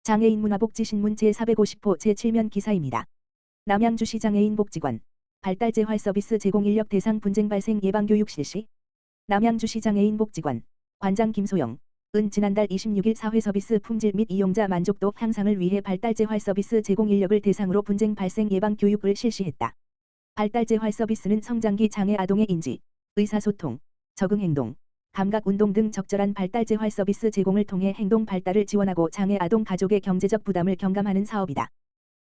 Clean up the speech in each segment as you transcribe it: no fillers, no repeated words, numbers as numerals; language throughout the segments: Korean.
장애인 문화복지신문 제450호 제7면 기사입니다. 남양주시 장애인 복지관 발달 재활 서비스 제공 인력 대상 분쟁 발생 예방 교육 실시. 남양주시 장애인 복지관 관장 김소영 은 지난달 26일 사회 서비스 품질 및 이용자 만족도 향상을 위해 발달 재활 서비스 제공 인력을 대상으로 분쟁 발생 예방 교육을 실시했다. 발달 재활 서비스는 성장기 장애 아동의 인지, 의사소통, 적응 행동, 감각 운동 등 적절한 발달 재활 서비스 제공을 통해 행동 발달을 지원하고 장애 아동 가족의 경제적 부담을 경감하는 사업이다.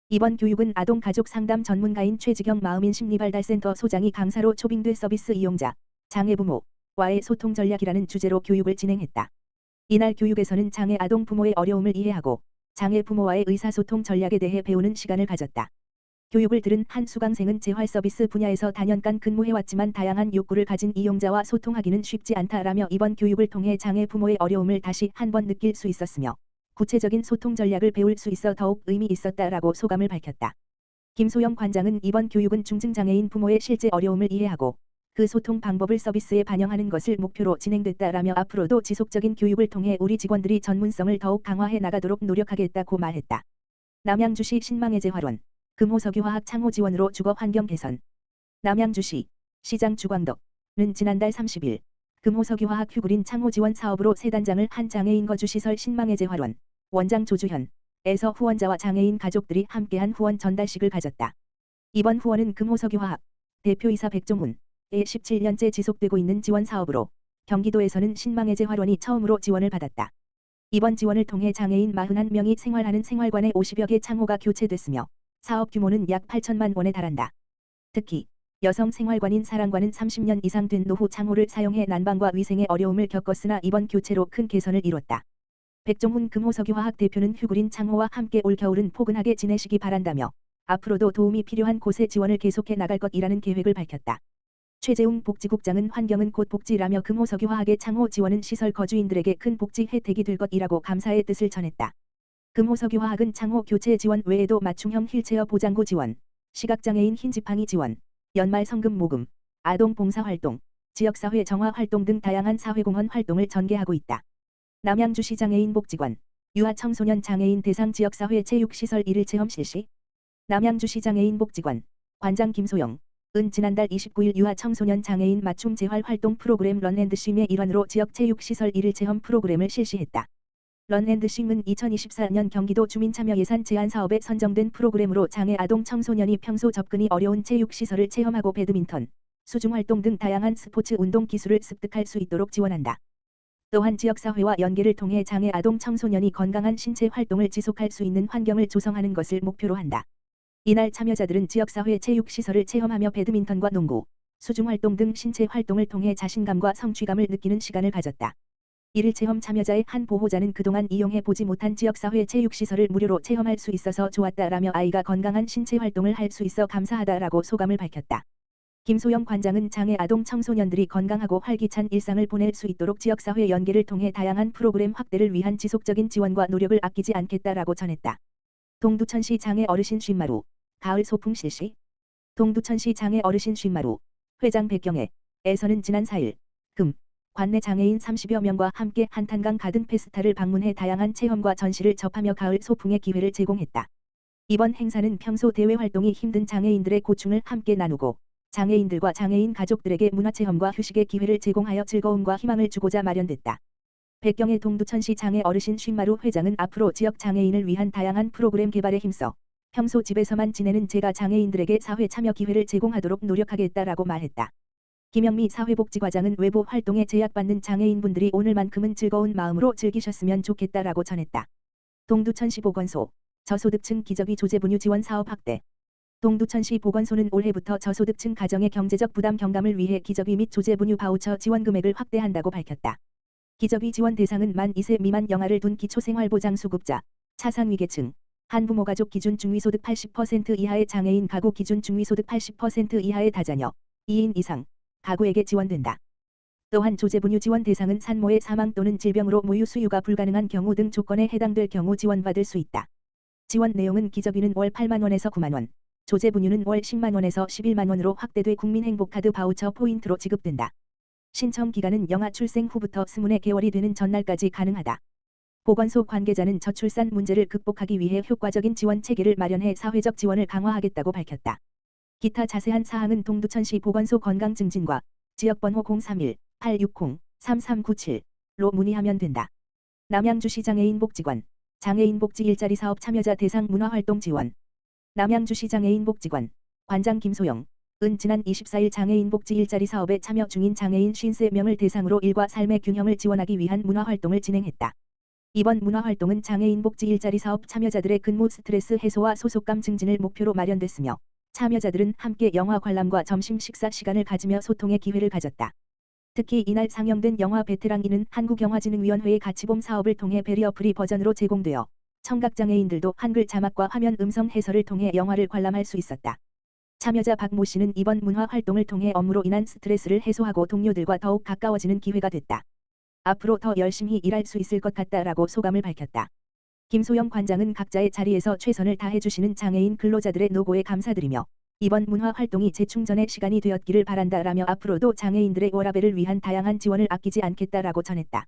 이번 교육은 아동 가족 상담 전문가인 최지경 마음인 심리발달센터 소장이 강사로 초빙돼 서비스 이용자, 장애 부모와의 소통 전략이라는 주제로 교육을 진행했다. 이날 교육에서는 장애 아동 부모의 어려움을 이해하고 장애 부모와의 의사소통 전략에 대해 배우는 시간을 가졌다. 교육을 들은 한 수강생은 재활 서비스 분야에서 다년간 근무해왔지만 다양한 욕구를 가진 이용자와 소통하기는 쉽지 않다라며 이번 교육을 통해 장애 부모의 어려움을 다시 한번 느낄 수 있었으며 구체적인 소통 전략을 배울 수 있어 더욱 의미 있었다라고 소감을 밝혔다. 김소영 관장은 이번 교육은 중증장애인 부모의 실제 어려움을 이해하고 그 소통 방법을 서비스에 반영하는 것을 목표로 진행됐다라며 앞으로도 지속적인 교육을 통해 우리 직원들이 전문성을 더욱 강화해 나가도록 노력하겠다고 말했다. 남양주시 신망해재활원 금호석유화학 창호 지원으로 주거 환경 개선. 남양주시 시장 주광덕은 지난달 30일 금호석유화학 휴그린 창호 지원 사업으로 새 단장을 한 장애인 거주시설 신망해재활원 원장 조주현에서 후원자와 장애인 가족들이 함께한 후원 전달식을 가졌다. 이번 후원은 금호석유화학 대표이사 백종훈의 17년째 지속되고 있는 지원 사업으로 경기도에서는 신망해재활원이 처음으로 지원을 받았다. 이번 지원을 통해 장애인 41명이 생활하는 생활관에 50여 개 창호가 교체됐으며 사업 규모는 약 8천만 원에 달한다. 특히 여성 생활관인 사랑관은 30년 이상 된 노후 창호를 사용해 난방과 위생에 어려움을 겪었으나 이번 교체로 큰 개선을 이뤘다. 백종훈 금호석유화학 대표는 휴그린 창호와 함께 올겨울은 포근하게 지내시기 바란다며 앞으로도 도움이 필요한 곳에 지원을 계속해 나갈 것이라는 계획을 밝혔다. 최재웅 복지국장은 환경은 곧 복지라며 금호석유화학의 창호 지원은 시설 거주인들에게 큰 복지 혜택이 될 것이라고 감사의 뜻을 전했다. 금호석유화학은 창호 교체 지원 외에도 맞춤형 휠체어 보장구 지원, 시각장애인 흰지팡이 지원, 연말 성금 모금, 아동 봉사활동, 지역사회 정화 활동 등 다양한 사회공헌 활동을 전개하고 있다. 남양주시 장애인 복지관 유아청소년 장애인 대상 지역사회 체육시설 1일 체험 실시. 남양주시 장애인 복지관 관장 김소영 은 지난달 29일 유아청소년 장애인 맞춤 재활 활동 프로그램 런앤드싱의 일환으로 지역 체육시설 1일 체험 프로그램을 실시했다. 런앤드싱은 2024년 경기도 주민참여 예산 제한 사업에 선정된 프로그램으로 장애 아동 청소년이 평소 접근이 어려운 체육시설을 체험하고 배드민턴, 수중활동 등 다양한 스포츠 운동 기술을 습득할 수 있도록 지원한다. 또한 지역사회와 연계를 통해 장애 아동 청소년이 건강한 신체 활동을 지속할 수 있는 환경을 조성하는 것을 목표로 한다. 이날 참여자들은 지역사회 체육시설을 체험하며 배드민턴과 농구, 수중활동 등 신체 활동을 통해 자신감과 성취감을 느끼는 시간을 가졌다. 이를 체험 참여자의 한 보호자는 그동안 이용해 보지 못한 지역사회 체육시설을 무료로 체험할 수 있어서 좋았다라며 아이가 건강한 신체 활동을 할 수 있어 감사하다라고 소감을 밝혔다. 김소영 관장은 장애 아동 청소년들이 건강하고 활기찬 일상을 보낼 수 있도록 지역사회 연계를 통해 다양한 프로그램 확대를 위한 지속적인 지원과 노력을 아끼지 않겠다라고 전했다. 동두천시 장애 어르신 쉰마루 가을 소풍 실시. 동두천시 장애 어르신 쉰마루 회장 백경애에서는 지난 4일 금 관내 장애인 30여 명과 함께 한탄강 가든 페스타를 방문해 다양한 체험과 전시를 접하며 가을 소풍의 기회를 제공했다. 이번 행사는 평소 대외 활동이 힘든 장애인들의 고충을 함께 나누고 장애인들과 장애인 가족들에게 문화체험과 휴식의 기회를 제공하여 즐거움과 희망을 주고자 마련됐다. 백경애 동두천시 장애 어르신 쉰마루 회장은 앞으로 지역 장애인을 위한 다양한 프로그램 개발에 힘써 평소 집에서만 지내는 제가 장애인들에게 사회 참여 기회를 제공하도록 노력하겠다라고 말했다. 김영미 사회복지과장은 외부 활동에 제약받는 장애인분들이 오늘만큼은 즐거운 마음으로 즐기셨으면 좋겠다라고 전했다. 동두천시 보건소 저소득층 기저귀 조제분유 지원 사업 확대. 동두천시 보건소는 올해부터 저소득층 가정의 경제적 부담 경감을 위해 기저귀 및 조제분유 바우처 지원 금액을 확대한다고 밝혔다. 기저귀 지원 대상은 만 2세 미만 영아를 둔 기초생활보장 수급자, 차상위계층, 한부모 가족 기준 중위소득 80% 이하의 장애인 가구 기준 중위소득 80% 이하의 다자녀, 2인 이상 가구에게 지원된다. 또한 조제분유 지원 대상은 산모의 사망 또는 질병으로 모유 수유가 불가능한 경우 등 조건에 해당될 경우 지원받을 수 있다. 지원 내용은 기저귀는 월 8만 원에서 9만 원, 조제분유는 월 10만 원에서 11만 원으로 확대돼 국민행복카드 바우처 포인트로 지급된다. 신청 기간은 영아 출생 후부터 24개월이 되는 전날까지 가능하다. 보건소 관계자는 저출산 문제를 극복하기 위해 효과적인 지원 체계를 마련해 사회적 지원을 강화하겠다고 밝혔다. 기타 자세한 사항은 동두천시 보건소 건강증진과 지역번호 031-860-3397로 문의하면 된다. 남양주시 장애인 복지관 장애인 복지 일자리 사업 참여자 대상 문화활동 지원. 남양주시 장애인 복지관 관장 김소영 은 지난 24일 장애인 복지 일자리 사업에 참여 중인 장애인 53명을 대상으로 일과 삶의 균형을 지원하기 위한 문화활동을 진행했다. 이번 문화활동은 장애인 복지 일자리 사업 참여자들의 근무 스트레스 해소와 소속감 증진을 목표로 마련됐으며 참여자들은 함께 영화 관람과 점심 식사 시간을 가지며 소통의 기회를 가졌다. 특히 이날 상영된 영화 베테랑인은 한국영화진흥위원회의 가치봄 사업을 통해 베리어 프리 버전으로 제공되어 청각장애인들도 한글 자막과 화면 음성 해설을 통해 영화를 관람할 수 있었다. 참여자 박모 씨는 이번 문화활동을 통해 업무로 인한 스트레스를 해소하고 동료들과 더욱 가까워지는 기회가 됐다. 앞으로 더 열심히 일할 수 있을 것 같다라고 소감을 밝혔다. 김소영 관장은 각자의 자리에서 최선을 다해주시는 장애인 근로자들의 노고에 감사드리며 이번 문화활동이 재충전의 시간이 되었기를 바란다라며 앞으로도 장애인들의 워라밸을 위한 다양한 지원을 아끼지 않겠다라고 전했다.